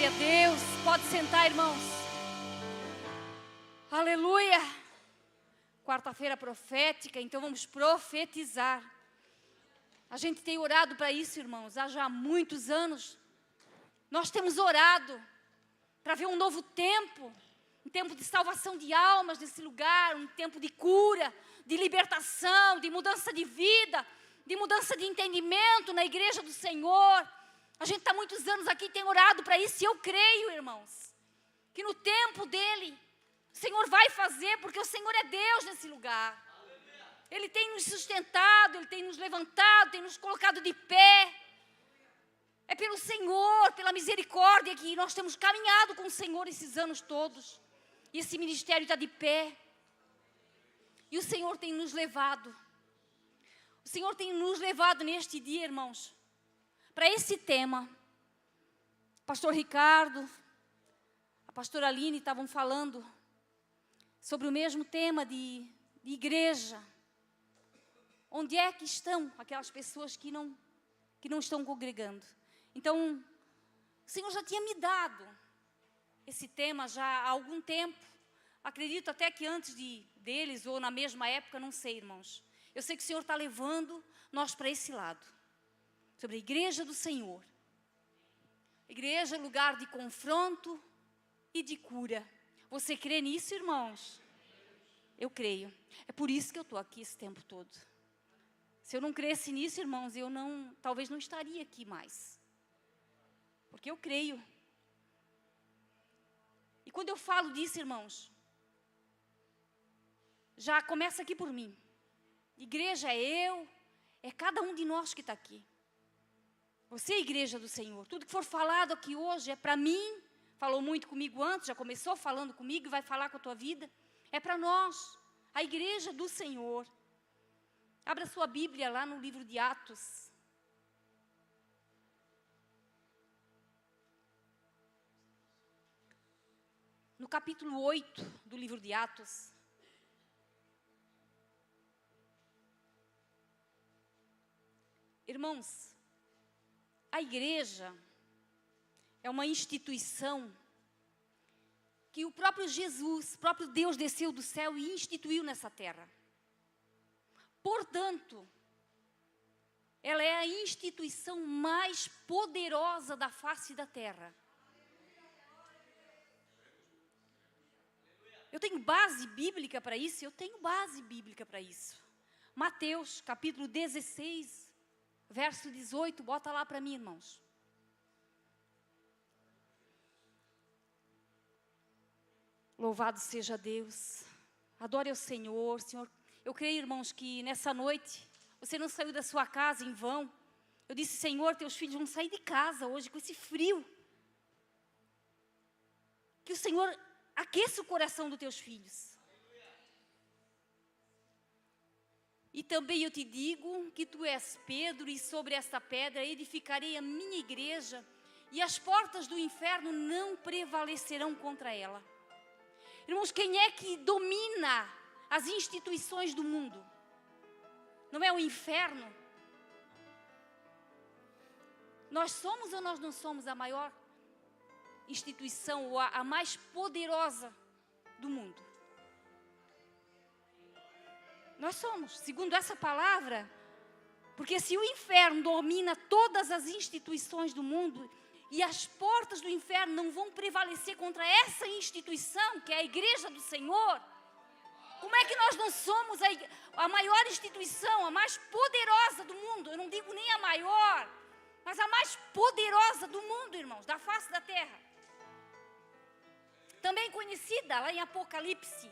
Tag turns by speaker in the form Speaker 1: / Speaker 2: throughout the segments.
Speaker 1: Glória a Deus. Pode sentar, irmãos. Aleluia. Quarta-feira profética, então vamos profetizar. A gente tem orado para isso, irmãos, há já muitos anos. Nós temos orado para ver um novo tempo, um tempo de salvação de almas nesse lugar, um tempo de cura, de libertação, de mudança de vida, de mudança de entendimento na igreja do Senhor. A gente está há muitos anos aqui, tem orado para isso, e eu creio, irmãos, que no tempo dele, o Senhor vai fazer, porque o Senhor é Deus nesse lugar. Ele tem nos sustentado, Ele tem nos levantado, tem nos colocado de pé. É pelo Senhor, pela misericórdia que nós temos caminhado com o Senhor esses anos todos. E esse ministério está de pé. E o Senhor tem nos levado. O Senhor tem nos levado neste dia, irmãos, para esse tema. O pastor Ricardo, a pastora Aline estavam falando sobre o mesmo tema de igreja. Onde é que estão aquelas pessoas que não estão congregando? Então, o Senhor já tinha me dado esse tema já há algum tempo. Acredito até que antes deles, ou na mesma época, não sei, irmãos. Eu sei que o Senhor está levando nós para esse lado. Sobre a igreja do Senhor. Igreja é lugar de confronto e de cura. Você crê nisso, irmãos? Eu creio. É por isso que eu estou aqui esse tempo todo. Se eu não cresce nisso, irmãos, talvez não estaria aqui mais. Porque eu creio. E quando eu falo disso, irmãos, já começa aqui por mim. Igreja é cada um de nós que está aqui. Você é a igreja do Senhor. Tudo que for falado aqui hoje é para mim. Falou muito comigo antes, já começou falando comigo e vai falar com a tua vida. É para nós, a igreja do Senhor. Abra sua Bíblia lá no livro de Atos. No capítulo 8 do livro de Atos. Irmãos, a igreja é uma instituição que o próprio Jesus, o próprio Deus desceu do céu e instituiu nessa terra. Portanto, ela é a instituição mais poderosa da face da terra. Eu tenho base bíblica para isso? Eu tenho base bíblica para isso. Mateus, capítulo 16, verso 18, bota lá para mim, irmãos. Louvado seja Deus. Adore ao Senhor, Senhor. Eu creio, irmãos, que nessa noite, você não saiu da sua casa em vão. Eu disse, Senhor, teus filhos vão sair de casa hoje com esse frio. Que o Senhor aqueça o coração dos teus filhos. E também eu te digo que tu és Pedro, e sobre esta pedra edificarei a minha igreja, e as portas do inferno não prevalecerão contra ela. Irmãos, quem é que domina as instituições do mundo? Não é o inferno? Nós somos ou nós não somos a maior instituição, ou a mais poderosa do mundo? Nós somos, segundo essa palavra, porque se o inferno domina todas as instituições do mundo, e as portas do inferno não vão prevalecer contra essa instituição, que é a igreja do Senhor, como é que nós não somos a maior instituição, a mais poderosa do mundo? Eu não digo nem a maior, mas a mais poderosa do mundo, irmãos, da face da terra. Também conhecida lá em Apocalipse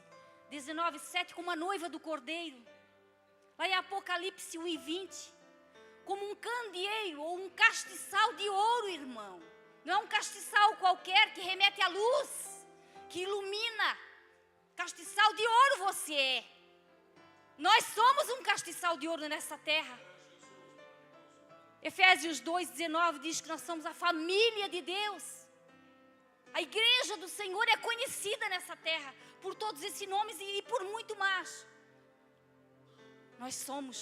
Speaker 1: 19:7 como a noiva do Cordeiro. Lá em Apocalipse 1:20, como um candeeiro ou um castiçal de ouro, irmão. Não é um castiçal qualquer que remete à luz, que ilumina. Castiçal de ouro você é. Nós somos um castiçal de ouro nessa terra. Efésios 2:19 diz que nós somos a família de Deus. A igreja do Senhor é conhecida nessa terra por todos esses nomes e por muito mais. Nós somos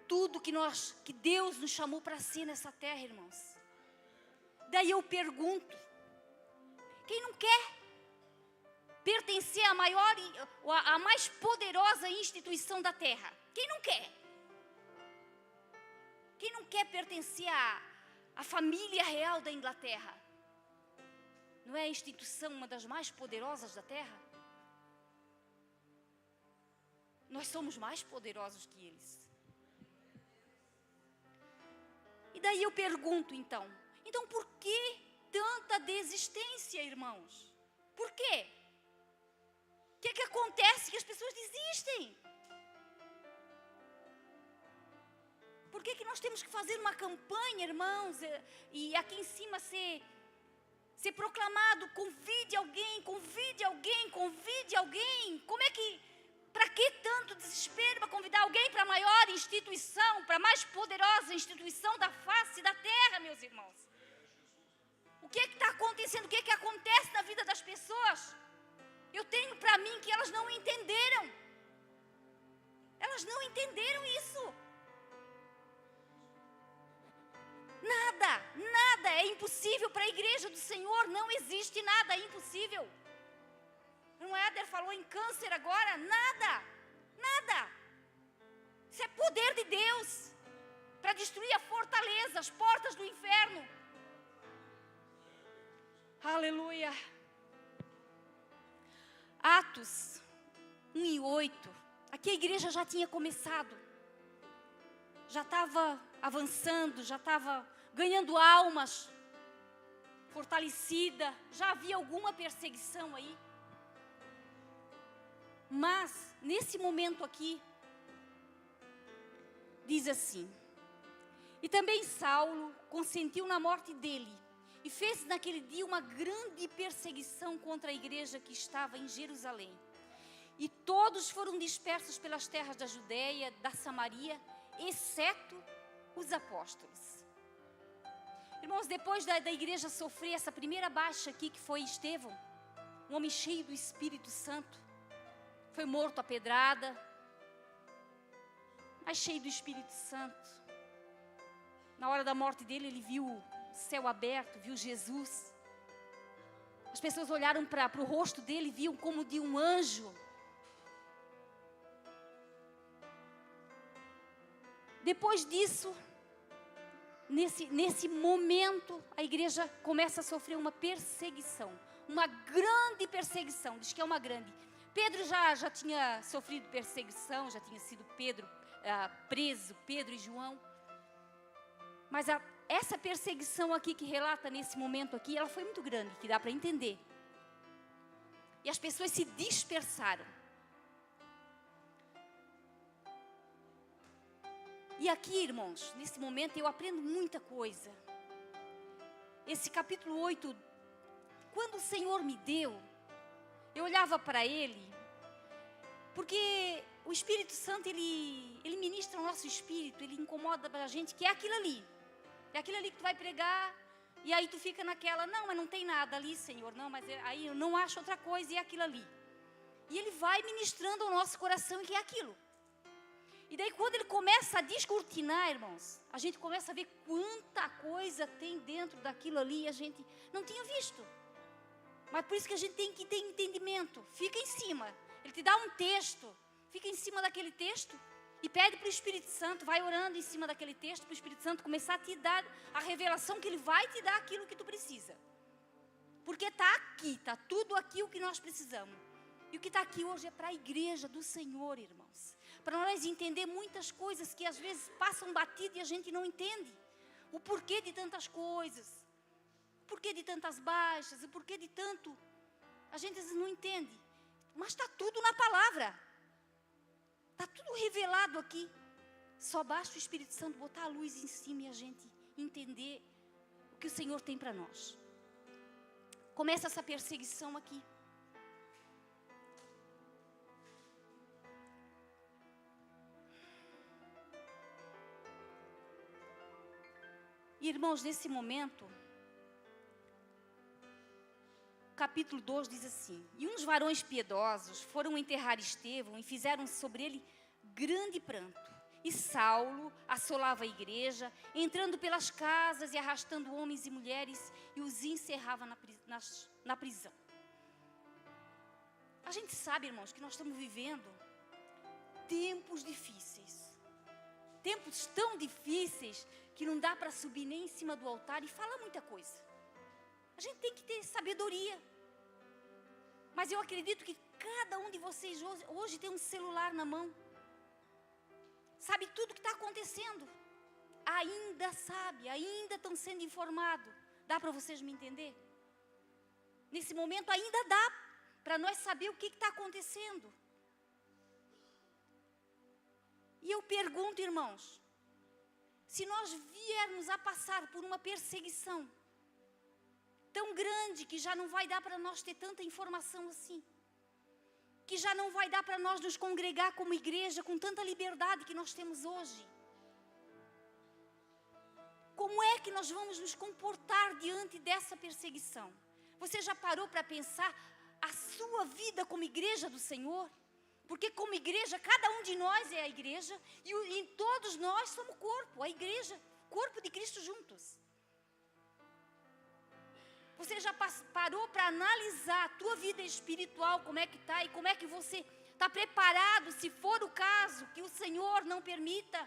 Speaker 1: tudo que Deus nos chamou para si nessa terra, irmãos. daí eu pergunto, quem não quer pertencer à maior, à mais poderosa instituição da terra? Quem não quer? Quem não quer pertencer à família real da Inglaterra? Não é a instituição uma das mais poderosas da terra? Nós somos mais poderosos que eles. E daí eu pergunto então por que tanta desistência, irmãos? Por quê? O que acontece que as pessoas desistem? Por que nós temos que fazer uma campanha, irmãos, e aqui em cima ser proclamado, convide alguém, convide alguém, convide alguém? Para que tanto desespero para convidar alguém para a maior instituição, para a mais poderosa instituição da face da terra, meus irmãos? O que está acontecendo? O que acontece na vida das pessoas? Eu tenho para mim que elas não entenderam. Elas não entenderam isso. Nada é impossível para a igreja do Senhor. Não existe nada impossível. O Éder falou em câncer agora. Nada. Isso é poder de Deus para destruir a fortaleza, as portas do inferno. Aleluia. Atos 1:8. Aqui a igreja já tinha começado. Já estava avançando, já estava ganhando almas, fortalecida. Já havia alguma perseguição aí. Mas, nesse momento aqui, diz assim: e também Saulo consentiu na morte dele, e fez naquele dia uma grande perseguição contra a igreja que estava em Jerusalém. E todos foram dispersos pelas terras da Judeia, da Samaria, exceto os apóstolos. Irmãos, depois da igreja sofrer essa primeira baixa aqui, que foi Estevão, um homem cheio do Espírito Santo, foi morto a pedrada, mas cheio do Espírito Santo. Na hora da morte dele, ele viu o céu aberto, viu Jesus. As pessoas olharam para o rosto dele, viam como de um anjo. Depois disso, nesse momento, a igreja começa a sofrer uma perseguição. Uma grande perseguição, diz que é uma grande. Pedro já tinha sofrido perseguição, já tinha sido preso, Pedro e João. Mas essa perseguição aqui que relata nesse momento aqui, ela foi muito grande, que dá para entender. E as pessoas se dispersaram. E aqui, irmãos, nesse momento eu aprendo muita coisa. Esse capítulo 8, quando o Senhor me deu, eu olhava para ele, porque o Espírito Santo, ele ministra o nosso espírito, ele incomoda para a gente, que é aquilo ali. É aquilo ali que tu vai pregar, e aí tu fica naquela, não, mas não tem nada ali, Senhor, não, mas aí eu não acho outra coisa, e é aquilo ali. E ele vai ministrando ao nosso coração, que é aquilo. E daí quando ele começa a descortinar, irmãos, a gente começa a ver quanta coisa tem dentro daquilo ali, e a gente não tinha visto. Mas por isso que a gente tem que ter entendimento. Fica em cima. Ele te dá um texto. Fica em cima daquele texto. E pede para o Espírito Santo. Vai orando em cima daquele texto. Para o Espírito Santo começar a te dar a revelação. Que Ele vai te dar aquilo que tu precisa. Porque está aqui. Está tudo aqui o que nós precisamos. E o que está aqui hoje é para a igreja do Senhor, irmãos. Para nós entender muitas coisas que às vezes passam batido e a gente não entende. O porquê de tantas coisas. O porquê de tantas baixas, o porquê de tanto, a gente às vezes não entende, mas está tudo na palavra, está tudo revelado aqui, só basta o Espírito Santo botar a luz em cima e a gente entender o que o Senhor tem para nós. Começa essa perseguição aqui, e irmãos, nesse momento, capítulo 2 diz assim: e uns varões piedosos foram enterrar Estevão e fizeram sobre ele grande pranto, E Saulo assolava a igreja, entrando pelas casas e arrastando homens e mulheres, e os encerrava na prisão. A gente sabe, irmãos, que nós estamos vivendo tempos difíceis. Tempos tão difíceis que não dá para subir nem em cima do altar e falar muita coisa. A gente tem que ter sabedoria. Mas eu acredito que cada um de vocês hoje tem um celular na mão. Sabe tudo o que está acontecendo. Ainda sabe, ainda estão sendo informados. Dá para vocês me entender? Nesse momento ainda dá para nós saber o que está acontecendo. E eu pergunto, irmãos, se nós viermos a passar por uma perseguição tão grande que já não vai dar para nós ter tanta informação assim, que já não vai dar para nós nos congregar como igreja com tanta liberdade que nós temos hoje, como é que nós vamos nos comportar diante dessa perseguição? Você já parou para pensar a sua vida como igreja do Senhor? Porque como igreja, cada um de nós é a igreja e todos nós somos corpo, a igreja, corpo de Cristo juntos. Você já parou para analisar a tua vida espiritual, como é que está e como é que você está preparado, se for o caso, que o Senhor não permita?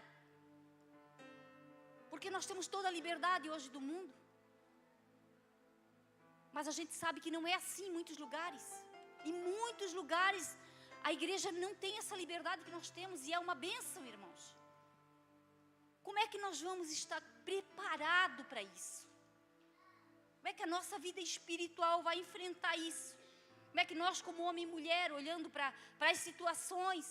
Speaker 1: Porque nós temos toda a liberdade hoje do mundo. Mas a gente sabe que não é assim em muitos lugares. Em muitos lugares a igreja não tem essa liberdade que nós temos e é uma bênção, irmãos. Como é que nós vamos estar preparados para isso? Como é que a nossa vida espiritual vai enfrentar isso? Como é que nós, como homem e mulher, olhando para as situações?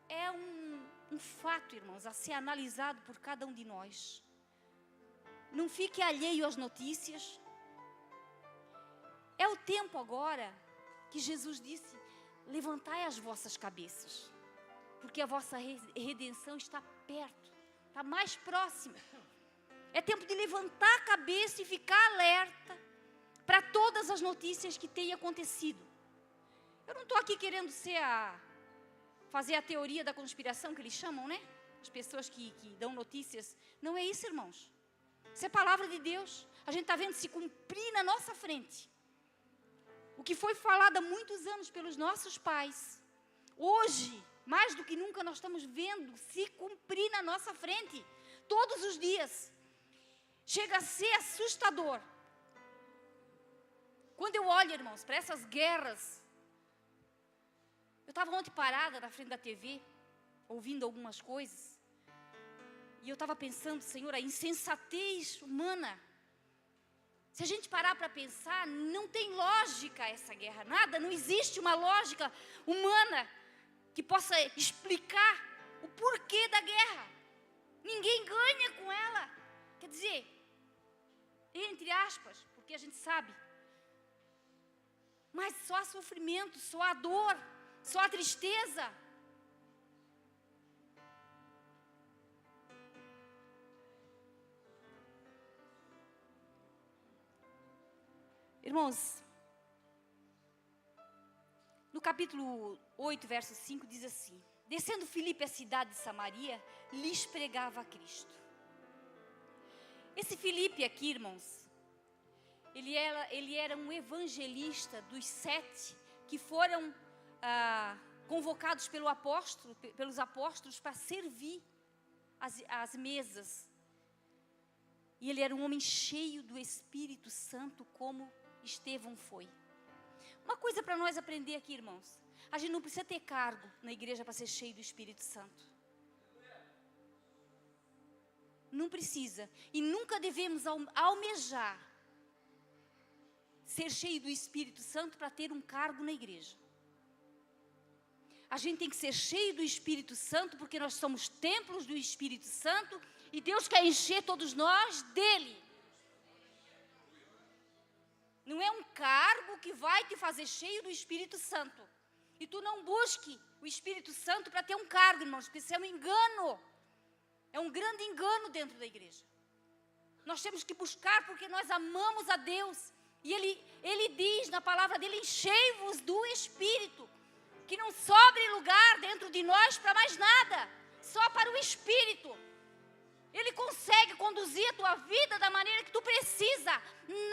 Speaker 1: É um fato, irmãos, a ser analisado por cada um de nós. Não fique alheio às notícias. É o tempo agora que Jesus disse: levantai as vossas cabeças, porque a vossa redenção está perto, está mais próxima. É tempo de levantar a cabeça e ficar alerta para todas as notícias que têm acontecido. Eu não estou aqui querendo fazer a teoria da conspiração que eles chamam, né? As pessoas que dão notícias. Não é isso, irmãos. Isso é palavra de Deus. A gente está vendo se cumprir na nossa frente. O que foi falado há muitos anos pelos nossos pais, hoje, mais do que nunca, nós estamos vendo se cumprir na nossa frente, todos os dias. Chega a ser assustador. Quando eu olho, irmãos, para essas guerras, eu estava ontem parada na frente da TV, ouvindo algumas coisas, e eu estava pensando, Senhor, a insensatez humana. Se a gente parar para pensar, não tem lógica essa guerra, nada, não existe uma lógica humana que possa explicar o porquê da guerra. Ninguém ganha com ela. Quer dizer, entre aspas, porque a gente sabe, mas só há sofrimento, só há dor, só há tristeza. Irmãos, no capítulo 8, verso 5, diz assim: descendo Filipe à cidade de Samaria, lhes pregava a Cristo. Esse Filipe aqui, irmãos, ele era um evangelista dos 7 que foram convocados pelos apóstolos para servir as mesas. E ele era um homem cheio do Espírito Santo, como Estevão foi. Uma coisa para nós aprender aqui, irmãos: a gente não precisa ter cargo na igreja para ser cheio do Espírito Santo. Não precisa. E nunca devemos almejar ser cheio do Espírito Santo para ter um cargo na igreja. A gente tem que ser cheio do Espírito Santo porque nós somos templos do Espírito Santo e Deus quer encher todos nós dele. Não é um cargo que vai te fazer cheio do Espírito Santo. E tu não busque o Espírito Santo para ter um cargo, irmãos, porque isso é um engano. É um grande engano dentro da igreja. Nós temos que buscar porque nós amamos a Deus. E Ele diz na palavra dele: enchei-vos do Espírito. que não sobre lugar dentro de nós para mais nada, só para o Espírito. Ele consegue conduzir a tua vida da maneira que tu precisa.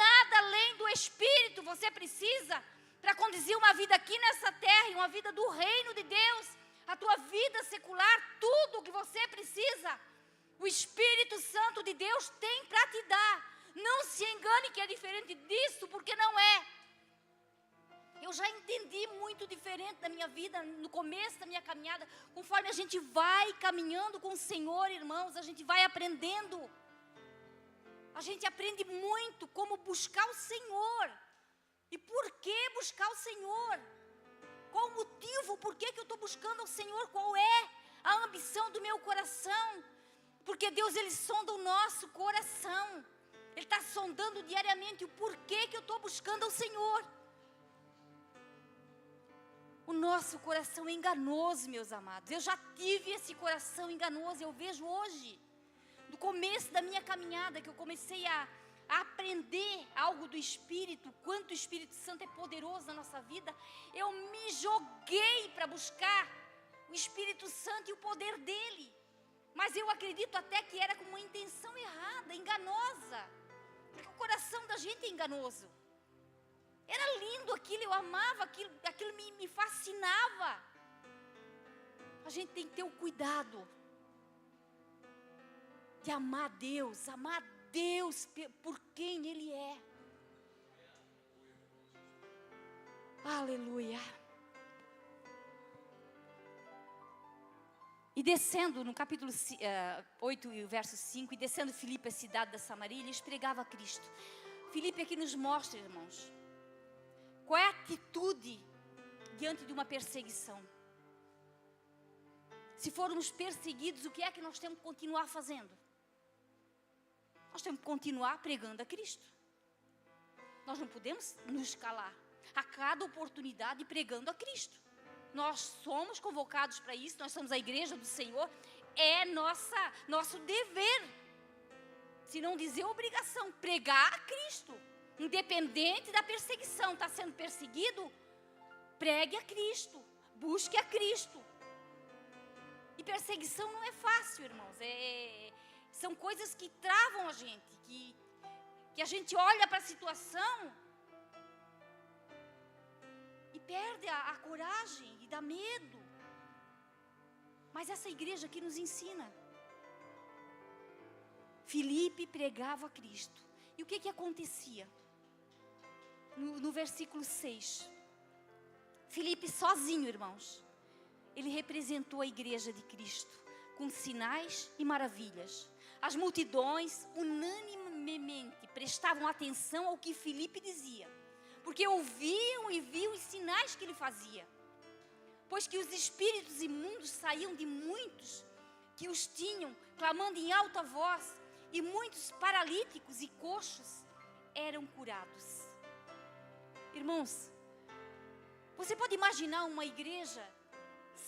Speaker 1: Nada além do Espírito você precisa para conduzir uma vida aqui nessa terra, uma vida do reino de Deus. A tua vida secular, tudo o que você precisa, o Espírito Santo de Deus tem para te dar. Não se engane que é diferente disso, porque não é. Eu já entendi muito diferente da minha vida, no começo da minha caminhada. Conforme a gente vai caminhando com o Senhor, irmãos, a gente vai aprendendo. A gente aprende muito como buscar o Senhor. E por que buscar o Senhor? Qual o motivo? Por que eu estou buscando o Senhor? Qual é a ambição do meu coração? Porque Deus, Ele sonda o nosso coração. Ele está sondando diariamente o porquê que eu estou buscando ao Senhor. O nosso coração é enganoso, meus amados. Eu já tive esse coração enganoso. Eu vejo hoje, no começo da minha caminhada, que eu comecei a aprender algo do Espírito, quanto o Espírito Santo é poderoso na nossa vida. Eu me joguei para buscar o Espírito Santo e o poder dele. Mas eu acredito até que era com uma intenção errada, enganosa. Porque o coração da gente é enganoso. Era lindo aquilo, eu amava aquilo, aquilo me fascinava. A gente tem que ter o cuidado de amar Deus por quem Ele é. Aleluia. E descendo, no capítulo 8, verso 5, e descendo Filipe, a cidade da Samaria, eles pregavam a Cristo. Filipe aqui nos mostra, irmãos, qual é a atitude diante de uma perseguição. Se formos perseguidos, o que é que nós temos que continuar fazendo? Nós temos que continuar pregando a Cristo. Nós não podemos nos calar. A cada oportunidade pregando a Cristo. Nós somos convocados para isso, nós somos a igreja do Senhor. É nosso dever, se não dizer obrigação, pregar a Cristo. Independente da perseguição, está sendo perseguido, pregue a Cristo, busque a Cristo. E perseguição não é fácil, irmãos. São coisas que travam a gente, que a gente olha para a situação e perde a coragem e dá medo. Mas essa igreja aqui nos ensina. Filipe pregava a Cristo. E o que acontecia? No versículo 6. Filipe sozinho, irmãos, ele representou a igreja de Cristo com sinais e maravilhas. As multidões unanimemente prestavam atenção ao que Filipe dizia, porque ouviam e viam os sinais que ele fazia. Pois que os espíritos imundos saíam de muitos que os tinham, clamando em alta voz, e muitos paralíticos e coxos eram curados. Irmãos, você pode imaginar uma igreja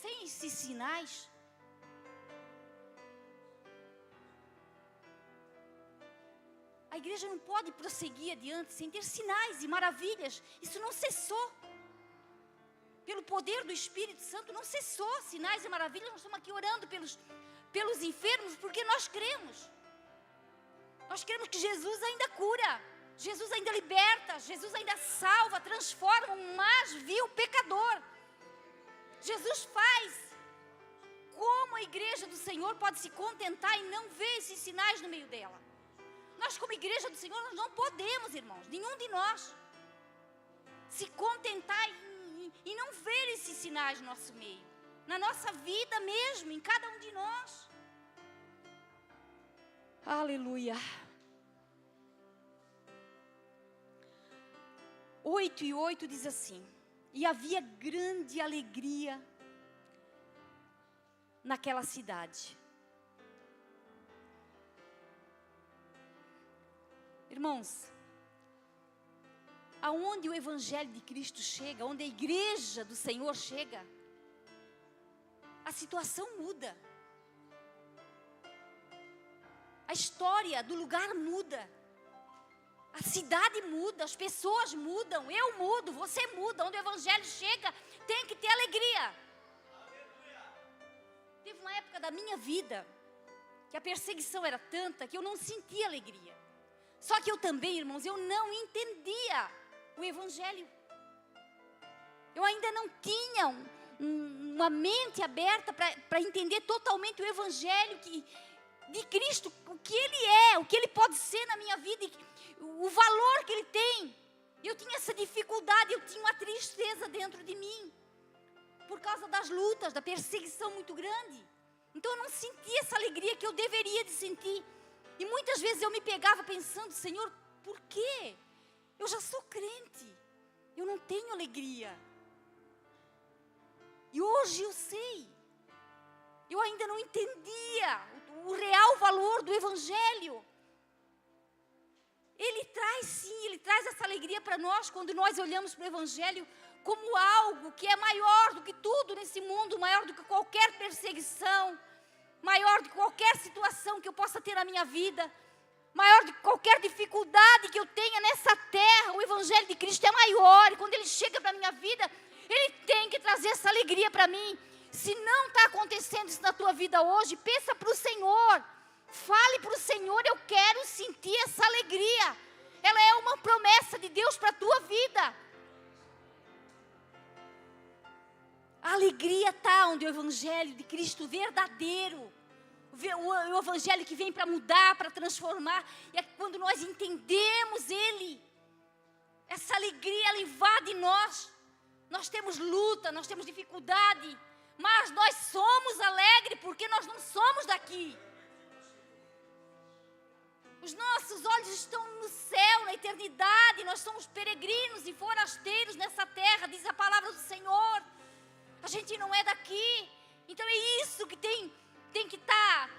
Speaker 1: sem esses sinais? A igreja não pode prosseguir adiante sem ter sinais e maravilhas. Isso não cessou. Pelo poder do Espírito Santo não cessou. Sinais e maravilhas, nós estamos aqui orando pelos enfermos, porque nós cremos. Nós cremos que Jesus ainda cura, Jesus ainda liberta, Jesus ainda salva, transforma um mais vil pecador. Jesus faz. Como a igreja do Senhor pode se contentar e não ver esses sinais no meio dela? Nós, como igreja do Senhor, nós não podemos, irmãos, nenhum de nós, se contentar e não ver esses sinais no nosso meio, na nossa vida mesmo, em cada um de nós. Aleluia. 8:8 diz assim: e havia grande alegria naquela cidade. Irmãos, aonde o Evangelho de Cristo chega, onde a igreja do Senhor chega, a situação muda. A história do lugar muda. A cidade muda, as pessoas mudam, eu mudo, você muda. Onde o Evangelho chega, tem que ter alegria. Teve uma época da minha vida que a perseguição era tanta que eu não sentia alegria. Só que eu também, irmãos, eu não entendia o Evangelho. Eu ainda não tinha uma mente aberta para entender totalmente o Evangelho de Cristo, o que Ele é, o que Ele pode ser na minha vida, o valor que Ele tem. Eu tinha essa dificuldade, eu tinha uma tristeza dentro de mim, por causa das lutas, da perseguição muito grande. Então eu não sentia essa alegria que eu deveria de sentir. E muitas vezes eu me pegava pensando, Senhor, por quê? Eu já sou crente, eu não tenho alegria. E hoje eu sei, eu ainda não entendia o real valor do Evangelho. Ele traz sim, Ele traz essa alegria para nós quando nós olhamos para o Evangelho como algo que é maior do que tudo nesse mundo, maior do que qualquer perseguição, maior do que qualquer situação que eu possa ter na minha vida, maior do que qualquer dificuldade que eu tenha nessa terra. O Evangelho de Cristo é maior, e quando Ele chega para a minha vida, Ele tem que trazer essa alegria para mim. Se não está acontecendo isso na tua vida hoje, pensa para o Senhor, fale para o Senhor, eu quero sentir essa alegria. Ela é uma promessa de Deus para a tua vida. A alegria está onde o Evangelho de Cristo verdadeiro, o Evangelho que vem para mudar, para transformar, e é quando nós entendemos Ele, essa alegria ela invade nós. Nós temos luta, nós temos dificuldade, mas nós somos alegres porque nós não somos daqui. Os nossos olhos estão no céu, na eternidade. Nós somos peregrinos e forasteiros nessa terra, diz a palavra do Senhor. A gente não é daqui. Então é isso que tem que estar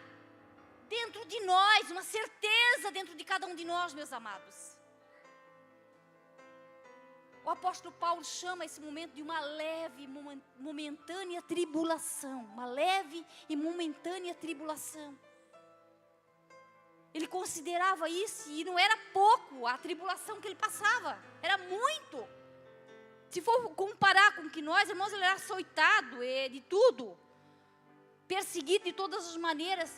Speaker 1: dentro de nós, uma certeza dentro de cada um de nós, meus amados. O apóstolo Paulo chama esse momento de uma leve, momentânea tribulação. Uma leve e momentânea tribulação. Ele considerava isso e não era pouco a tribulação que ele passava. Era muito. Se for comparar com que nós, irmãos, ele era açoitado de tudo. Perseguido de todas as maneiras.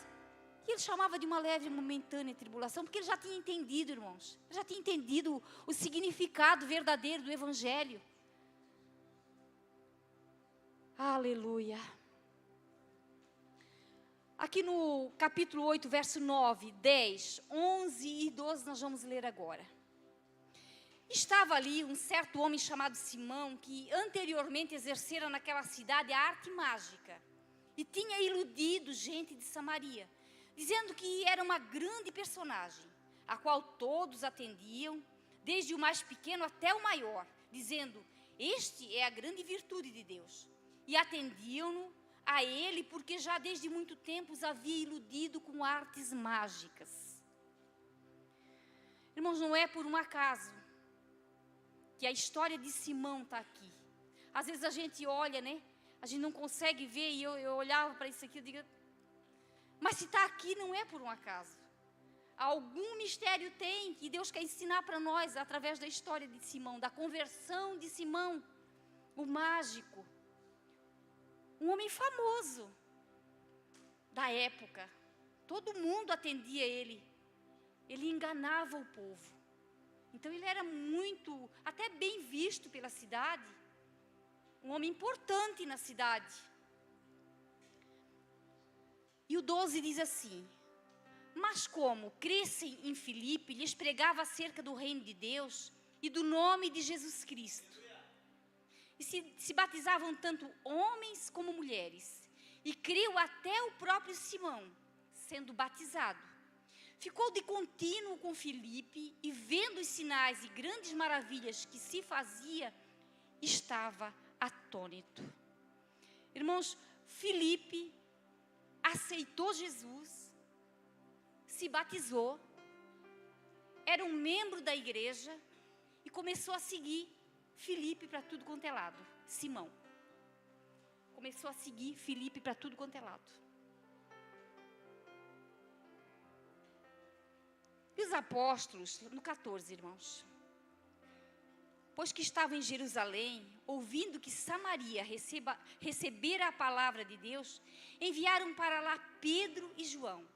Speaker 1: E ele chamava de uma leve e momentânea tribulação, porque ele já tinha entendido, irmãos. Ele já tinha entendido o significado verdadeiro do Evangelho. Aleluia. Aqui no capítulo 8, verso 9, 10, 11 e 12, nós vamos ler agora. Estava ali um certo homem chamado Simão, que anteriormente exercera naquela cidade a arte mágica. E tinha iludido gente de Samaria, dizendo que era uma grande personagem, a qual todos atendiam, desde o mais pequeno até o maior, dizendo, este é a grande virtude de Deus. E atendiam-no a ele, porque já desde muito tempo os havia iludido com artes mágicas. Irmãos, não é por um acaso que a história de Simão está aqui. Às vezes a gente olha, né? A gente não consegue ver, e eu olhava para isso aqui, eu digo, mas se está aqui não é por um acaso. Algum mistério tem que Deus quer ensinar para nós através da história de Simão, da conversão de Simão, o mágico. Um homem famoso da época. Todo mundo atendia ele. Ele enganava o povo. Então ele era muito, até bem visto pela cidade. Um homem importante na cidade. E o 12 diz assim, mas como crescem em Filipe, lhes pregava acerca do reino de Deus e do nome de Jesus Cristo. E se batizavam tanto homens como mulheres. E creu até o próprio Simão, sendo batizado. Ficou de contínuo com Filipe e vendo os sinais e grandes maravilhas que se fazia, estava atônito. Irmãos, Filipe aceitou Jesus, se batizou, era um membro da igreja e começou a seguir Filipe para tudo quanto é lado. Simão começou a seguir Filipe para tudo quanto é lado. E os apóstolos, no 14, irmãos, pois que estavam em Jerusalém, ouvindo que Samaria recebera a palavra de Deus, enviaram para lá Pedro e João,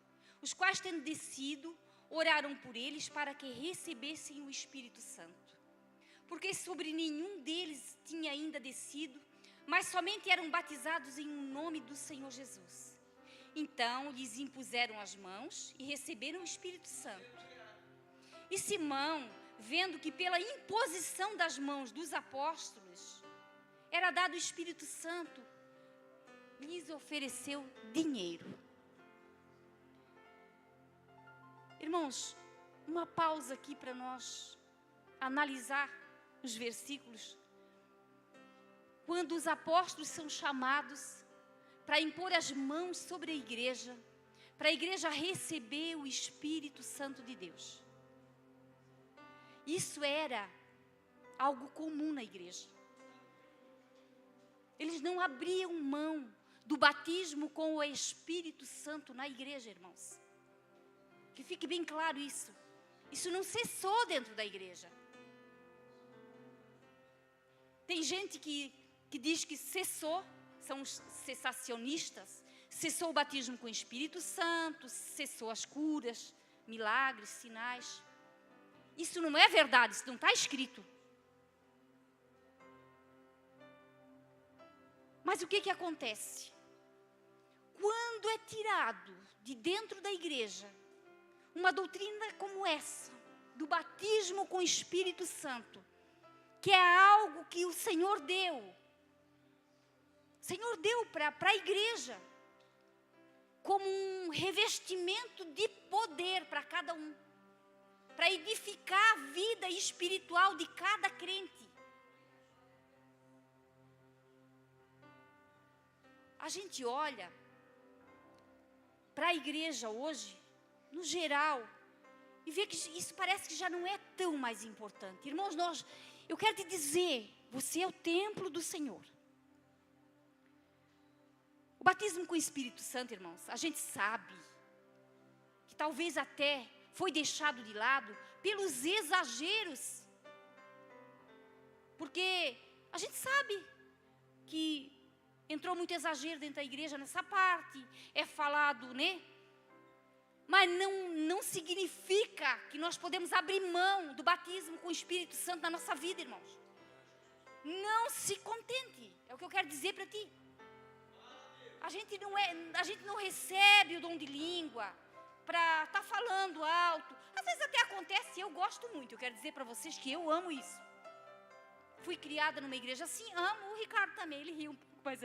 Speaker 1: os quais, tendo descido, oraram por eles para que recebessem o Espírito Santo. Porque sobre nenhum deles tinha ainda descido, mas somente eram batizados em nome do Senhor Jesus. Então lhes impuseram as mãos e receberam o Espírito Santo. E Simão, vendo que pela imposição das mãos dos apóstolos era dado o Espírito Santo, lhes ofereceu dinheiro. Irmãos, uma pausa aqui para nós analisar os versículos. Quando os apóstolos são chamados para impor as mãos sobre a igreja, para a igreja receber o Espírito Santo de Deus. Isso era algo comum na igreja. Eles não abriam mão do batismo com o Espírito Santo na igreja, irmãos. Que fique bem claro isso. Isso não cessou dentro da igreja. Tem gente que diz que cessou, são os cessacionistas, cessou o batismo com o Espírito Santo, cessou as curas, milagres, sinais. Isso não é verdade, isso não está escrito. Mas o que acontece? Quando é tirado de dentro da igreja uma doutrina como essa, do batismo com o Espírito Santo, que é algo que o Senhor deu. O Senhor deu para a igreja como um revestimento de poder para cada um, para edificar a vida espiritual de cada crente. A gente olha para a igreja hoje, no geral, e vê que isso parece que já não é tão mais importante. Irmãos, eu quero te dizer, você é o templo do Senhor. O batismo com o Espírito Santo, irmãos, a gente sabe que talvez até foi deixado de lado pelos exageros. Porque a gente sabe que entrou muito exagero dentro da igreja nessa parte, é falado, né? Mas não significa que nós podemos abrir mão do batismo com o Espírito Santo na nossa vida, irmãos. Não se contente, é o que eu quero dizer para ti. A gente não recebe o dom de língua para estar falando alto. Às vezes até acontece, eu gosto muito, eu quero dizer para vocês que eu amo isso. Fui criada numa igreja assim, amo, o Ricardo também, ele riu um pouco, mas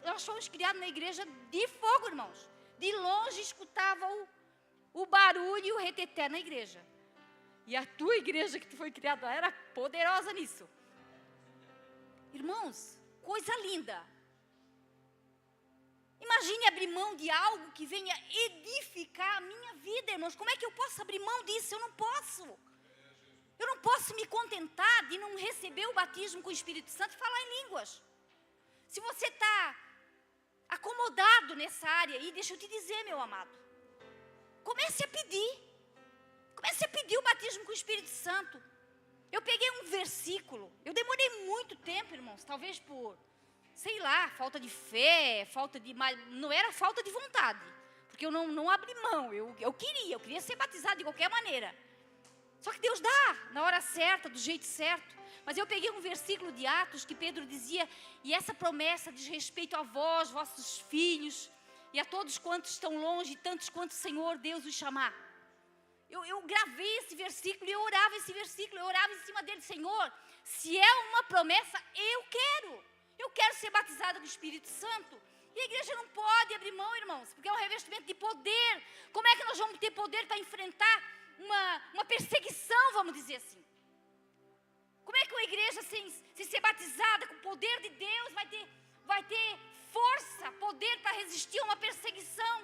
Speaker 1: nós fomos criados na igreja de fogo, irmãos. De longe escutava o barulho e o reteté na igreja. E a tua igreja que tu foi criada lá era poderosa nisso. Irmãos, coisa linda. Imagine abrir mão de algo que venha edificar a minha vida, irmãos. Como é que eu posso abrir mão disso? Eu não posso. Eu não posso me contentar de não receber o batismo com o Espírito Santo e falar em línguas. Se você está acomodado nessa área aí, deixa eu te dizer, meu amado. Comece a pedir. Comece a pedir o batismo com o Espírito Santo. Eu peguei um versículo. Eu demorei muito tempo, irmãos. Talvez por, sei lá, falta de fé, não era falta de vontade. Porque eu não abri mão. Eu queria ser batizado de qualquer maneira. Só que Deus dá, na hora certa, do jeito certo. Mas eu peguei um versículo de Atos que Pedro dizia, e essa promessa diz respeito a vós, vossos filhos, e a todos quantos estão longe, tantos quanto o Senhor Deus os chamar. Eu gravei esse versículo e eu orava esse versículo, eu orava em cima dele, Senhor, se é uma promessa, eu quero ser batizada com o Espírito Santo. E a igreja não pode abrir mão, irmãos, porque é um revestimento de poder. Como é que nós vamos ter poder para enfrentar uma perseguição, vamos dizer assim? Como é que uma igreja sem ser batizada com o poder de Deus vai ter força, poder para resistir a uma perseguição?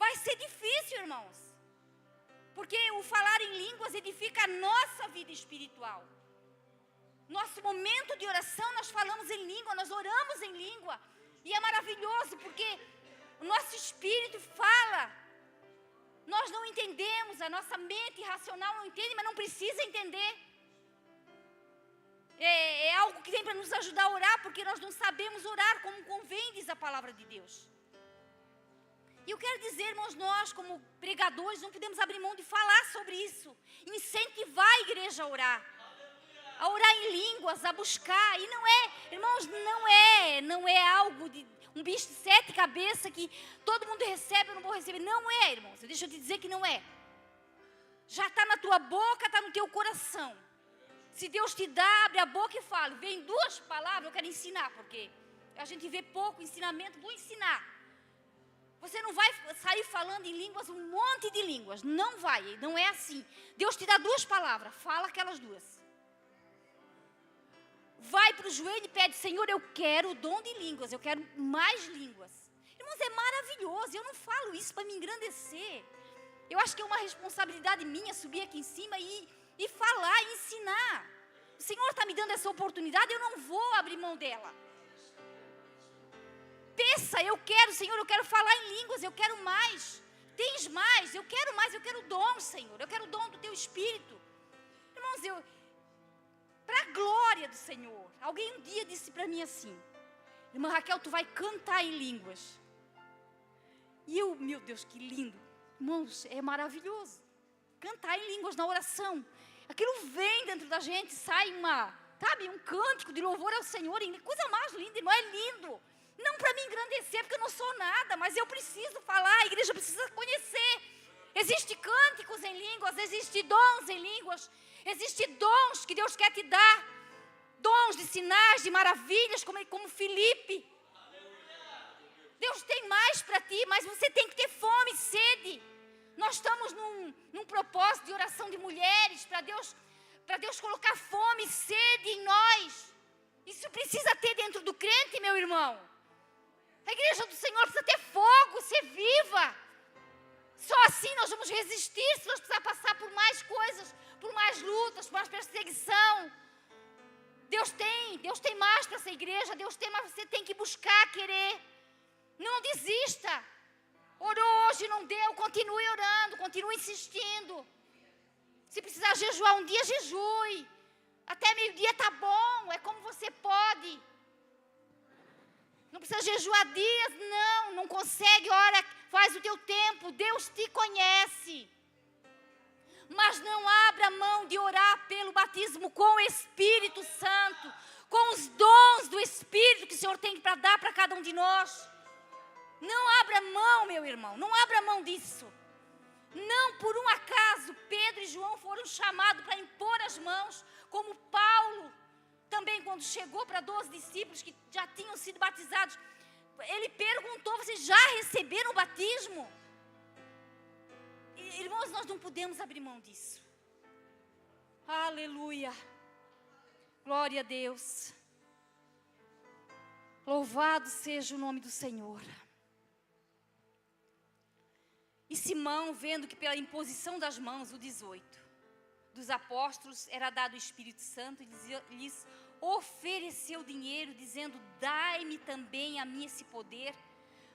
Speaker 1: Vai ser difícil, irmãos. Porque o falar em línguas edifica a nossa vida espiritual. Nosso momento de oração, nós falamos em língua, nós oramos em língua. E é maravilhoso porque o nosso espírito fala. Nós Nós não entendemos, a nossa mente racional não entende, mas não precisa entender. É algo que vem para nos ajudar a orar, porque nós não sabemos orar como convém, diz a palavra de Deus. E eu quero dizer, irmãos, nós como pregadores não podemos abrir mão de falar sobre isso. Incentivar a igreja a orar em línguas, a buscar. E não é, irmãos, não é algo de um bicho de 7 cabeças que todo mundo recebe, eu não vou receber. Não é, irmãos, deixa eu te dizer que não é. Já está na tua boca, está no teu coração. Se Deus te dá, abre a boca e fala. Vem 2 palavras, eu quero ensinar, porque a gente vê pouco ensinamento, vou ensinar. Você não vai sair falando em línguas, um monte de línguas. Não vai, não é assim. Deus te dá 2 palavras, fala aquelas 2. Vai para o joelho e pede, Senhor, eu quero o dom de línguas, eu quero mais línguas. Irmãos, é maravilhoso, eu não falo isso para me engrandecer. Eu acho que é uma responsabilidade minha subir aqui em cima e falar, ensinar. O Senhor está me dando essa oportunidade, eu não vou abrir mão dela. Peça, eu quero, Senhor, eu quero falar em línguas, eu quero mais. Tens mais, eu quero mais, eu quero o dom, Senhor. Eu quero o dom do Teu Espírito. Irmãos, para a glória do Senhor. Alguém um dia disse para mim assim, irmã Raquel, tu vai cantar em línguas. E eu, meu Deus, que lindo. Irmãos, é maravilhoso. Cantar em línguas na oração. Aquilo vem dentro da gente, sai um cântico de louvor ao Senhor. Coisa mais linda, irmão, é lindo. Não para me engrandecer, porque eu não sou nada, mas eu preciso falar, a igreja precisa conhecer. Existem cânticos em línguas, existem dons em línguas, existem dons que Deus quer te dar. Dons de sinais, de maravilhas, como Filipe. Deus tem mais para ti, mas você tem que ter fome e sede. Nós estamos num propósito de oração de mulheres, para Deus colocar fome e sede em nós. Isso precisa ter dentro do crente, meu irmão. A igreja do Senhor precisa ter fogo, ser viva. Só assim nós vamos resistir, se nós precisarmos passar por mais coisas, por mais lutas, por mais perseguição. Deus tem mais para essa igreja, Deus tem, mas você tem que buscar, querer. Não desista. Orou hoje, não deu, continue orando, continue insistindo. Se precisar jejuar um dia, jejue. Até meio-dia está bom, é como você pode. Não precisa jejuar dias, não consegue, ora, faz o teu tempo, Deus te conhece. Mas não abra mão de orar pelo batismo com o Espírito Santo, com os dons do Espírito que o Senhor tem para dar para cada um de nós. Não abra mão, meu irmão, não abra mão disso. Não por um acaso Pedro e João foram chamados para impor as mãos, como Paulo também quando chegou para 12 discípulos que já tinham sido batizados. Ele perguntou, vocês já receberam o batismo? Irmãos, nós não podemos abrir mão disso. Aleluia. Glória a Deus. Louvado seja o nome do Senhor. E Simão, vendo que pela imposição das mãos, o 18, dos apóstolos, era dado o Espírito Santo, lhes ofereceu dinheiro, dizendo, dai-me também a mim esse poder,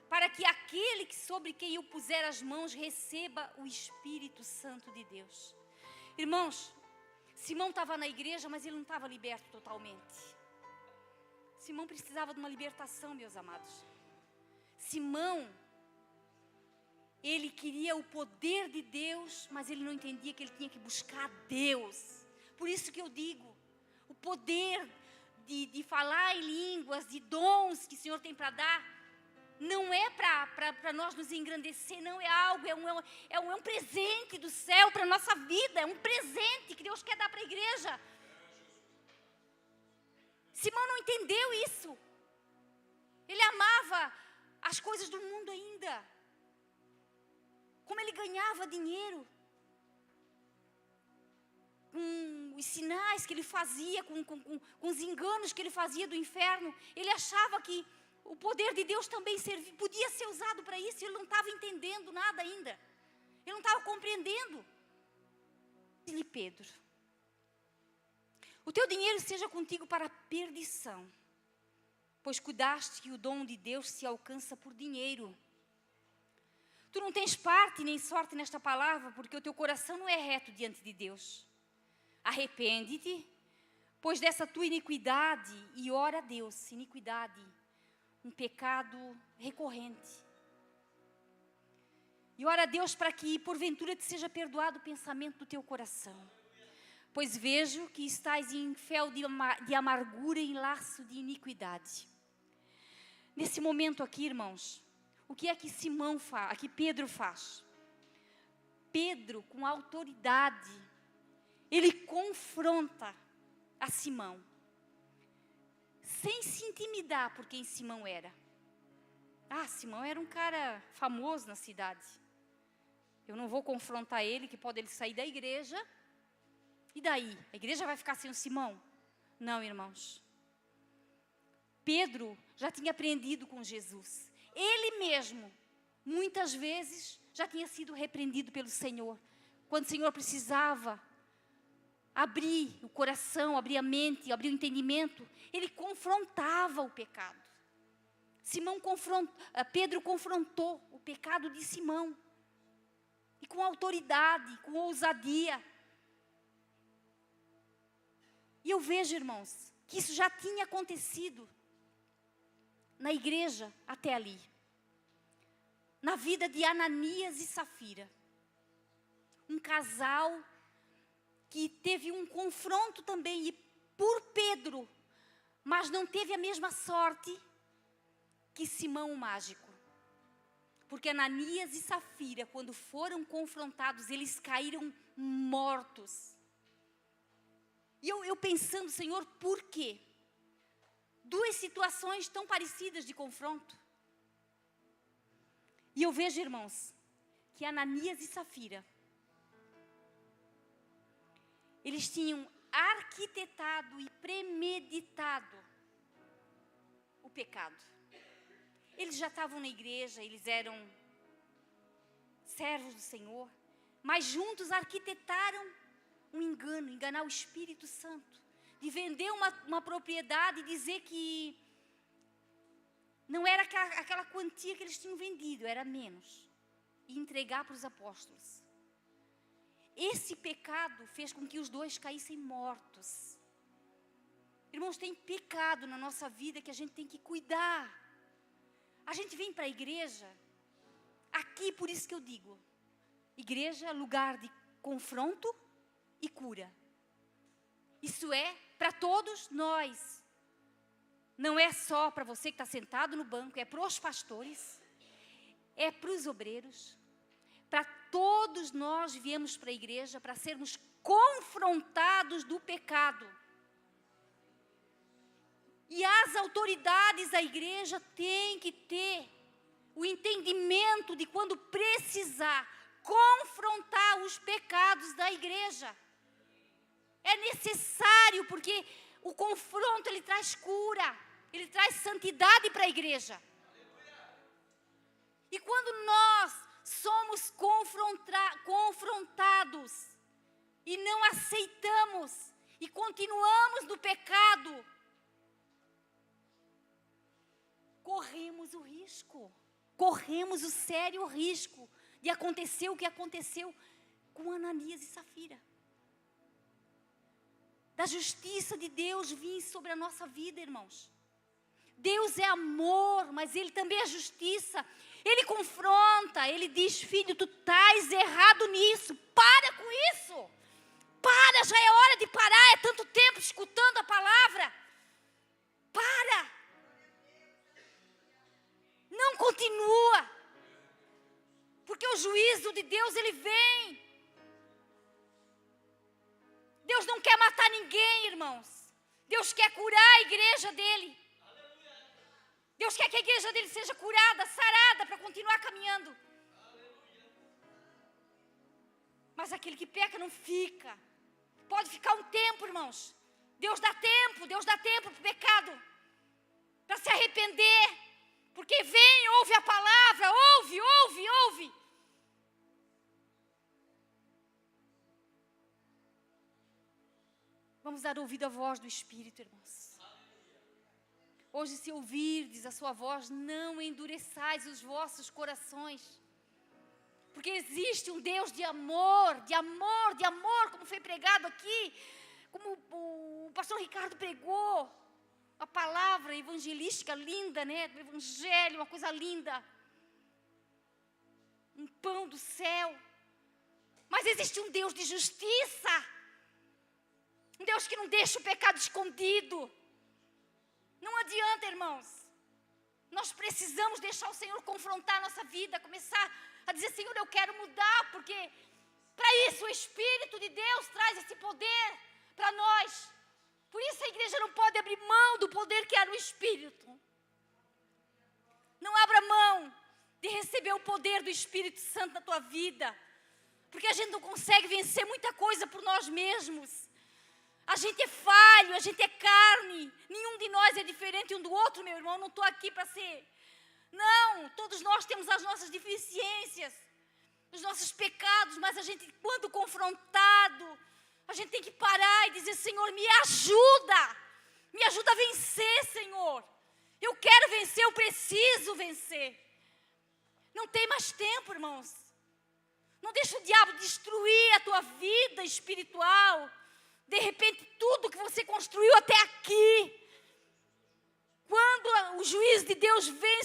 Speaker 1: para que aquele sobre quem eu puser as mãos receba o Espírito Santo de Deus. Irmãos, Simão estava na igreja, mas ele não estava liberto totalmente. Simão precisava de uma libertação, meus amados. Simão, ele queria o poder de Deus, mas ele não entendia que ele tinha que buscar Deus. Por isso que eu digo, o poder de falar em línguas, de dons que o Senhor tem para dar, não é para nós nos engrandecer, não é algo, é um presente do céu para a nossa vida, é um presente que Deus quer dar para a igreja. Simão não entendeu isso. Ele amava as coisas do mundo ainda. Como ele ganhava dinheiro. Com os sinais que ele fazia, com os enganos que ele fazia do inferno. Ele achava que o poder de Deus também podia ser usado para isso. Ele não estava entendendo nada ainda. Ele não estava compreendendo. Disse-lhe Pedro, o teu dinheiro seja contigo para a perdição, pois cuidaste que o dom de Deus se alcança por dinheiro. Tu não tens parte nem sorte nesta palavra, porque o teu coração não é reto diante de Deus. Arrepende-te, pois dessa tua iniquidade, e ora a Deus, iniquidade, um pecado recorrente. E ora a Deus para que, porventura, te seja perdoado o pensamento do teu coração. Pois vejo que estás em fel de amargura e em laço de iniquidade. Nesse momento aqui, irmãos, o que é que Simão faz, aqui Pedro faz? Pedro, com autoridade, ele confronta a Simão, sem se intimidar por quem Simão era. Simão era um cara famoso na cidade. Eu não vou confrontar ele, que pode ele sair da igreja. E daí? A igreja vai ficar sem o Simão? Não, irmãos. Pedro já tinha aprendido com Jesus. Ele mesmo, muitas vezes, já tinha sido repreendido pelo Senhor. Quando o Senhor precisava abrir o coração, abrir a mente, abrir o entendimento, ele confrontava o pecado. Pedro confrontou o pecado de Simão. E com autoridade, com ousadia. E eu vejo, irmãos, que isso já tinha acontecido na igreja até ali. Na vida de Ananias e Safira. Um casal que teve um confronto também, e por Pedro, mas não teve a mesma sorte que Simão o mágico. Porque Ananias e Safira, quando foram confrontados, eles caíram mortos. E eu pensando, Senhor, por quê? Duas situações tão parecidas de confronto. E eu vejo, irmãos, que Ananias e Safira, eles tinham arquitetado e premeditado o pecado. Eles já estavam na igreja, eles eram servos do Senhor, mas juntos arquitetaram um engano, enganar o Espírito Santo, de vender uma propriedade e dizer que não era aquela quantia que eles tinham vendido, era menos, e entregar para os apóstolos. Esse pecado fez com que os dois caíssem mortos. Irmãos, tem pecado na nossa vida que a gente tem que cuidar. A gente vem para a igreja, aqui por isso que eu digo, igreja é lugar de confronto e cura. Isso é para todos nós. Não é só para você que está sentado no banco, é para os pastores, é para os obreiros. Para todos nós viemos para a igreja para sermos confrontados do pecado. E as autoridades da igreja têm que ter o entendimento de quando precisar confrontar os pecados da igreja. É necessário, porque o confronto ele traz cura, ele traz santidade para a igreja. E quando nós somos confrontados e não aceitamos e continuamos no pecado, corremos o sério risco de acontecer o que aconteceu com Ananias e Safira. Da justiça de Deus vir sobre a nossa vida, irmãos. Deus é amor, mas Ele também é justiça. Ele confronta, Ele diz, filho, tu estás errado nisso, para com isso. Para, já é hora de parar, é tanto tempo escutando a palavra. Para. Não continua. Porque o juízo de Deus, ele vem. Deus não quer matar ninguém, irmãos. Deus quer curar a igreja dele. Deus quer que a igreja dele seja curada, sarada, para continuar caminhando. Mas aquele que peca não fica. Pode ficar um tempo, irmãos. Deus dá tempo para o pecado. Para se arrepender. Porque vem, ouve a palavra, ouve. Vamos dar ouvido à voz do Espírito, irmãos. Hoje, se ouvirdes a sua voz, não endureçais os vossos corações. Porque existe um Deus de amor, de amor, de amor, como foi pregado aqui, como o pastor Ricardo pregou, a palavra evangelística linda, né? Do evangelho, uma coisa linda. Um pão do céu. Mas existe um Deus de justiça. Um Deus que não deixa o pecado escondido. Não adianta, irmãos. Nós precisamos deixar o Senhor confrontar a nossa vida, começar a dizer, Senhor, eu quero mudar, porque para isso o Espírito de Deus traz esse poder para nós. Por isso a igreja não pode abrir mão do poder que há no Espírito. Não abra mão de receber o poder do Espírito Santo na tua vida. Porque a gente não consegue vencer muita coisa por nós mesmos. A gente é falho, a gente é carne. Nenhum de nós é diferente um do outro, meu irmão. Eu não estou aqui para ser... Não, todos nós temos as nossas deficiências, os nossos pecados, mas a gente, quando confrontado, a gente tem que parar e dizer, Senhor, me ajuda a vencer, Senhor. Eu quero vencer, eu preciso vencer. Não tem mais tempo, irmãos. Não deixa o diabo destruir a tua vida espiritual. De repente, tudo que você construiu até aqui, quando o juízo de Deus vem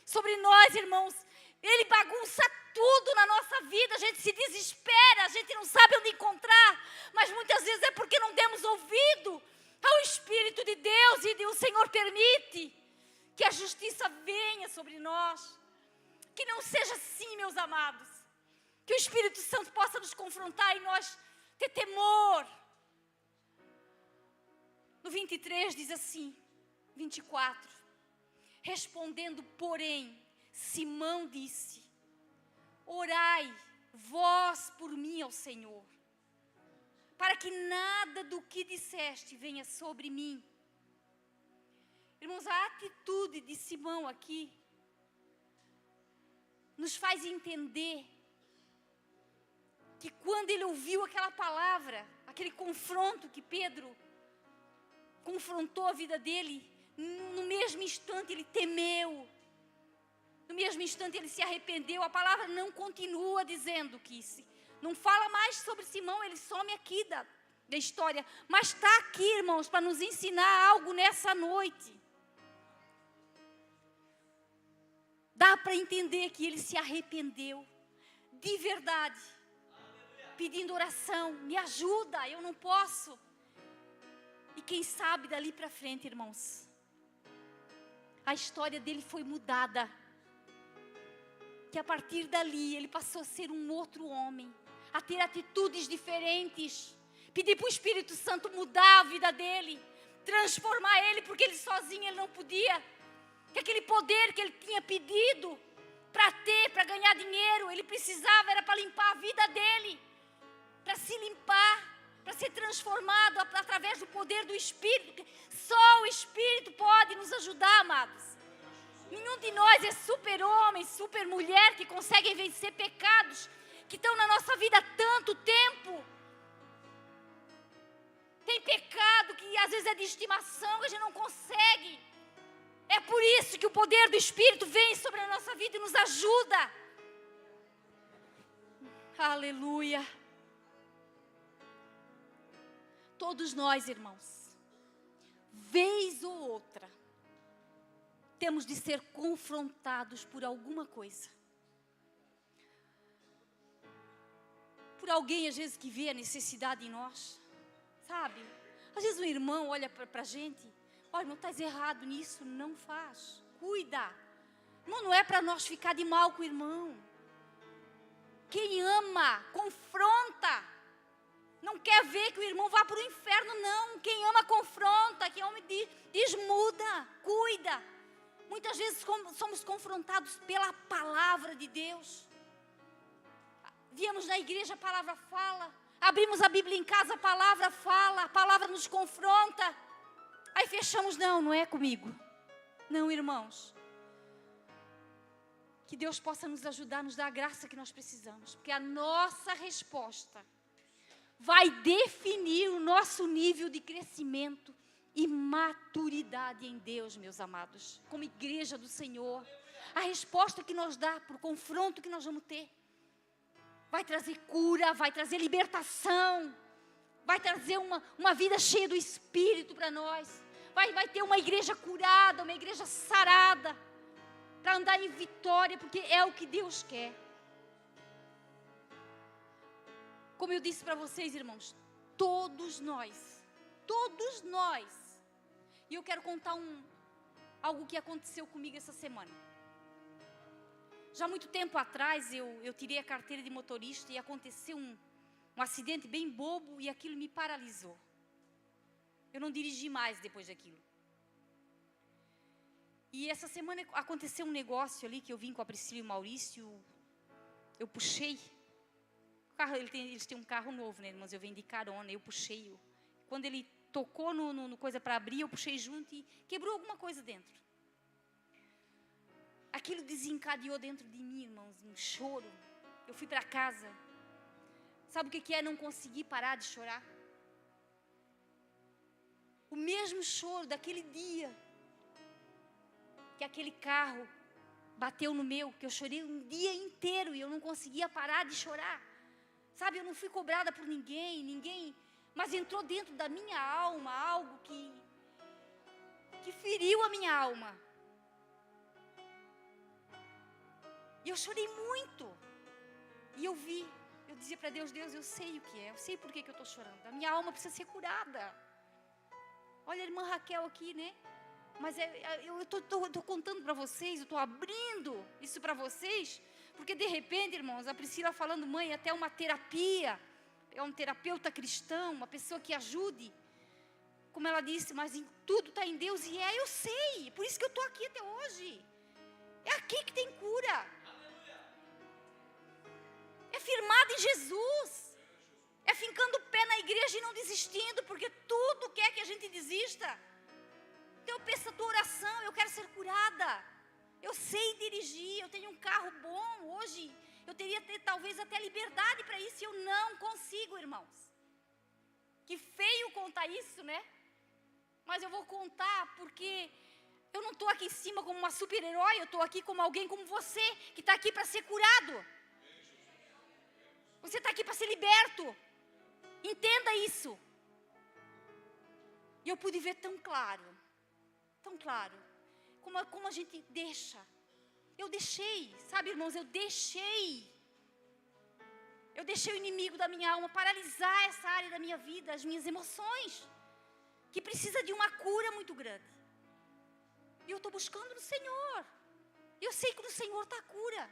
Speaker 1: sobre nós, irmãos, Ele bagunça tudo na nossa vida, a gente se desespera, a gente não sabe onde encontrar, mas muitas vezes é porque não demos ouvido ao Espírito de Deus e o Senhor permite que a justiça venha sobre nós. Que não seja assim, meus amados, que o Espírito Santo possa nos confrontar e nós ter temor. No 23 diz assim, 24, respondendo, porém, Simão disse, orai vós por mim ao Senhor, para que nada do que disseste venha sobre mim. Irmãos, a atitude de Simão aqui nos faz entender que quando ele ouviu aquela palavra, aquele confronto que Pedro confrontou a vida dele, no mesmo instante ele temeu, no mesmo instante ele se arrependeu. A palavra não continua dizendo que não fala mais sobre Simão, ele some aqui da história, mas está aqui, irmãos, para nos ensinar algo nessa noite. Dá para entender que ele se arrependeu de verdade, pedindo oração, me ajuda, eu não posso. E quem sabe dali para frente, irmãos, a história dele foi mudada. Que a partir dali ele passou a ser um outro homem, a ter atitudes diferentes, pedir para o Espírito Santo mudar a vida dele, transformar ele, porque ele sozinho ele não podia. Que aquele poder que ele tinha pedido para ter, para ganhar dinheiro, ele precisava, era para limpar a vida dele, para se limpar, para ser transformado através do poder do Espírito. Só o Espírito pode nos ajudar, amados. Nenhum de nós é super homem, super mulher que conseguem vencer pecados que estão na nossa vida há tanto tempo. Tem pecado que às vezes é de estimação, que a gente não consegue. É por isso que o poder do Espírito vem sobre a nossa vida e nos ajuda. Aleluia. Todos nós, irmãos, vez ou outra, temos de ser confrontados por alguma coisa. Por alguém, às vezes, que vê a necessidade em nós. Sabe? Às vezes um irmão olha para a gente. Olha, irmão, estás errado nisso, não faz. Cuida. Irmão, não é para nós ficar de mal com o irmão. Quem ama, confronta. Não quer ver que o irmão vá para o inferno, não. Quem ama, confronta. Quem ama, diz muda, cuida. Muitas vezes somos confrontados pela palavra de Deus. Viemos na igreja, a palavra fala. Abrimos a Bíblia em casa, a palavra fala. A palavra nos confronta. Aí fechamos, não é comigo. Não, irmãos. Que Deus possa nos ajudar, nos dar a graça que nós precisamos. Porque a nossa resposta vai definir o nosso nível de crescimento e maturidade em Deus, meus amados. Como igreja do Senhor. A resposta que nos dá para o confronto que nós vamos ter. vai trazer cura, vai trazer libertação, vai trazer uma vida cheia do Espírito para nós. Vai ter uma igreja curada, uma igreja sarada, para andar em vitória, porque é o que Deus quer. Como eu disse para vocês, irmãos, todos nós, e eu quero contar algo que aconteceu comigo essa semana. Já há muito tempo atrás, eu tirei a carteira de motorista e aconteceu um acidente bem bobo e aquilo me paralisou. Eu não dirigi mais depois daquilo. E essa semana aconteceu um negócio ali que eu vim com a Priscila e o Maurício. Eu puxei. Eles têm um carro novo, né, irmãos? Eu venho de carona, eu puxei. Quando ele tocou no coisa para abrir, eu puxei junto e quebrou alguma coisa dentro. Aquilo desencadeou dentro de mim, irmãos, um choro. Eu fui para casa. Sabe o que é não conseguir parar de chorar? O mesmo choro daquele dia que aquele carro bateu no meu, que eu chorei um dia inteiro e eu não conseguia parar de chorar. Sabe, eu não fui cobrada por ninguém, mas entrou dentro da minha alma algo que feriu a minha alma. E eu chorei muito. E eu dizia para Deus, eu sei o que é, eu sei por que eu estou chorando. A minha alma precisa ser curada. Olha a irmã Raquel aqui, né? Mas eu estou contando para vocês, eu estou abrindo isso para vocês, porque de repente, irmãos, a Priscila falando, mãe, até uma terapia, é um terapeuta cristão, uma pessoa que ajude, como ela disse, mas em tudo está em Deus, e eu sei, por isso que eu estou aqui até hoje. É aqui que tem cura. É firmado em Jesus. É fincando o pé na igreja e não desistindo, porque tudo quer que a gente desista. Então eu peço a tua oração, eu quero ser curada. Eu sei dirigir, eu tenho um carro bom. Hoje eu teria talvez até liberdade para isso, e eu não consigo, irmãos. Que feio contar isso, né? Mas eu vou contar porque eu não estou aqui em cima como uma super-herói, eu estou aqui como alguém como você, que está aqui para ser curado. Você está aqui para ser liberto. Entenda isso. E eu pude ver tão claro, como a gente deixa. Eu deixei, sabe, irmãos, eu deixei o inimigo da minha alma paralisar essa área da minha vida, as minhas emoções, que precisa de uma cura muito grande. E eu estou buscando no Senhor. Eu sei que no Senhor está a cura.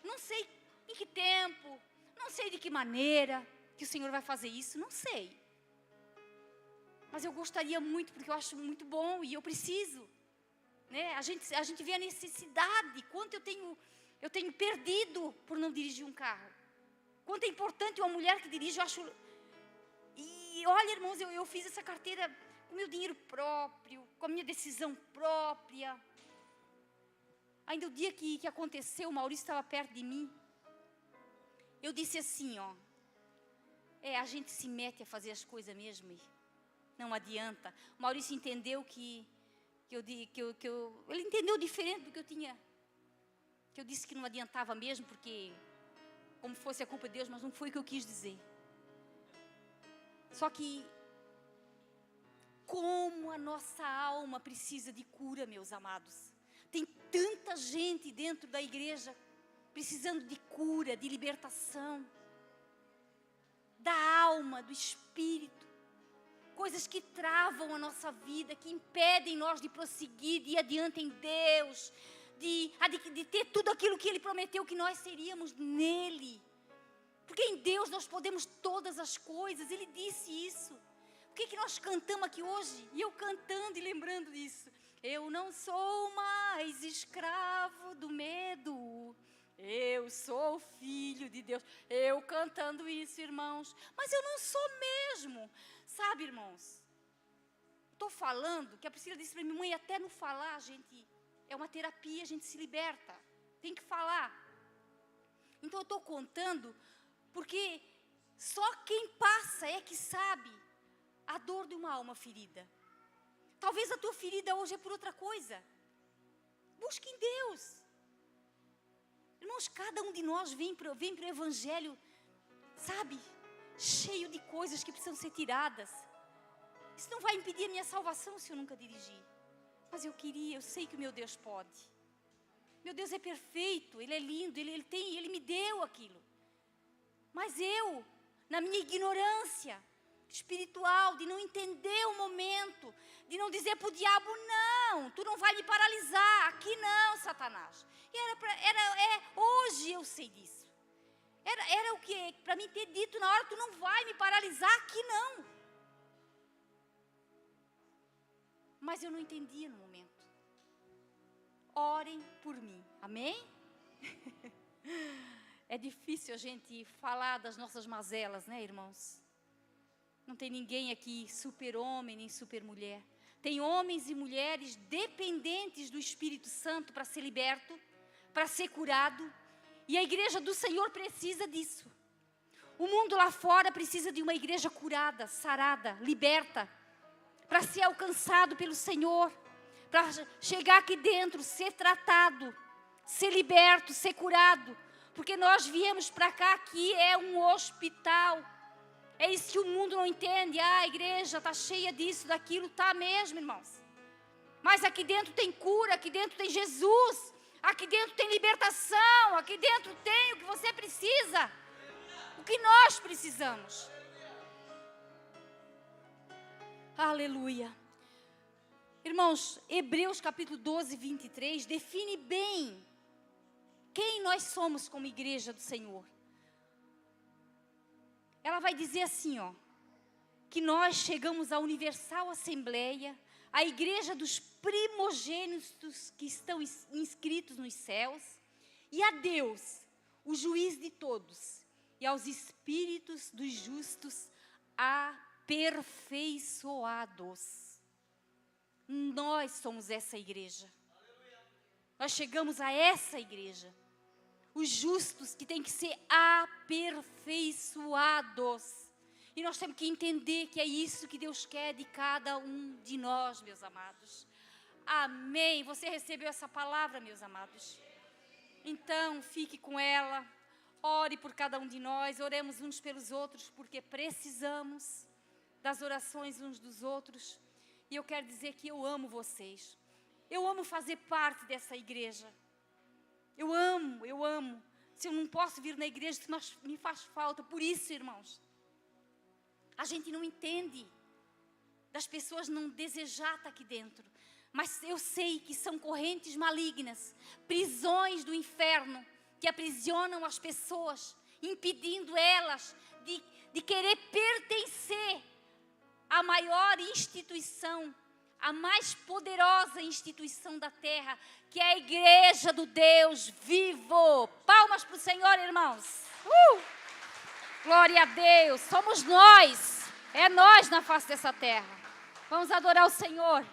Speaker 1: Não sei em que tempo, não sei de que maneira que o Senhor vai fazer isso, não sei. Mas eu gostaria muito, porque eu acho muito bom e eu preciso. Né? A gente vê a necessidade, quanto eu tenho perdido por não dirigir um carro. Quanto é importante uma mulher que dirige, eu acho. E olha, irmãos, eu fiz essa carteira com o meu dinheiro próprio, com a minha decisão própria. Ainda o dia que aconteceu, o Maurício estava perto de mim. Eu disse assim, a gente se mete a fazer as coisas mesmo e não adianta. O Maurício entendeu ele entendeu diferente do que eu tinha, que eu disse que não adiantava mesmo, porque como fosse a culpa de Deus, mas não foi o que eu quis dizer. Só que como a nossa alma precisa de cura, meus amados. Tem tanta gente dentro da igreja precisando de cura, de libertação, da alma, do espírito. Coisas que travam a nossa vida, que impedem nós de prosseguir, de ir adiante em Deus, de ter tudo aquilo que Ele prometeu que nós seríamos nele. Porque em Deus nós podemos todas as coisas, Ele disse isso. Por que nós cantamos aqui hoje? E eu cantando e lembrando disso. Eu não sou mais escravo do medo. Eu sou filho de Deus. Eu cantando isso, irmãos. Mas eu não sou mesmo. Sabe, irmãos? Estou falando que a Priscila disse para mim, mãe, até no falar, a gente, é uma terapia, a gente se liberta. Tem que falar. Então eu estou contando porque só quem passa é que sabe a dor de uma alma ferida. Talvez a tua ferida hoje é por outra coisa. Busque em Deus. Irmãos, cada um de nós vem para o Evangelho, sabe, cheio de coisas que precisam ser tiradas. Isso não vai impedir a minha salvação se eu nunca dirigir. Mas eu sei que o meu Deus pode. Meu Deus é perfeito, Ele é lindo, Ele me deu aquilo. Mas eu, na minha ignorância espiritual, de não entender o momento, de não dizer para o diabo, não, tu não vai me paralisar, aqui não, Satanás. E hoje eu sei disso. Era o que? Para mim ter dito na hora, tu não vai me paralisar, aqui não. Mas eu não entendia no momento. Orem por mim, amém? É difícil a gente falar das nossas mazelas, né, irmãos? Não tem ninguém aqui super homem nem super mulher. Tem homens e mulheres dependentes do Espírito Santo para ser liberto, para ser curado. E a igreja do Senhor precisa disso. O mundo lá fora precisa de uma igreja curada, sarada, liberta, para ser alcançado pelo Senhor, para chegar aqui dentro, ser tratado, ser liberto, ser curado. Porque nós viemos para cá, aqui é um hospital. É isso que o mundo não entende. A igreja está cheia disso, daquilo, está mesmo, irmãos. Mas aqui dentro tem cura, aqui dentro tem Jesus, aqui dentro tem libertação, aqui dentro tem o que você precisa, o que nós precisamos. Aleluia. Irmãos, Hebreus capítulo 12, 23, define bem quem nós somos como igreja do Senhor. Ela vai dizer assim, que nós chegamos à Universal Assembleia, a igreja dos primogênitos que estão inscritos nos céus, e a Deus, o juiz de todos, e aos espíritos dos justos aperfeiçoados. Nós somos essa igreja. Nós chegamos a essa igreja. Os justos que têm que ser aperfeiçoados. E nós temos que entender que é isso que Deus quer de cada um de nós, meus amados. Amém. Você recebeu essa palavra, meus amados? Então, fique com ela. Ore por cada um de nós. Oremos uns pelos outros, porque precisamos das orações uns dos outros. E eu quero dizer que eu amo vocês. Eu amo fazer parte dessa igreja. Eu amo. Se eu não posso vir na igreja, me faz falta. Por isso, irmãos, a gente não entende das pessoas não desejar estar aqui dentro. Mas eu sei que são correntes malignas, prisões do inferno, que aprisionam as pessoas, impedindo elas de querer pertencer à maior instituição, a mais poderosa instituição da terra, que é a igreja do Deus vivo. Palmas para o Senhor, irmãos. Glória a Deus. Somos nós. É nós na face dessa terra. Vamos adorar o Senhor.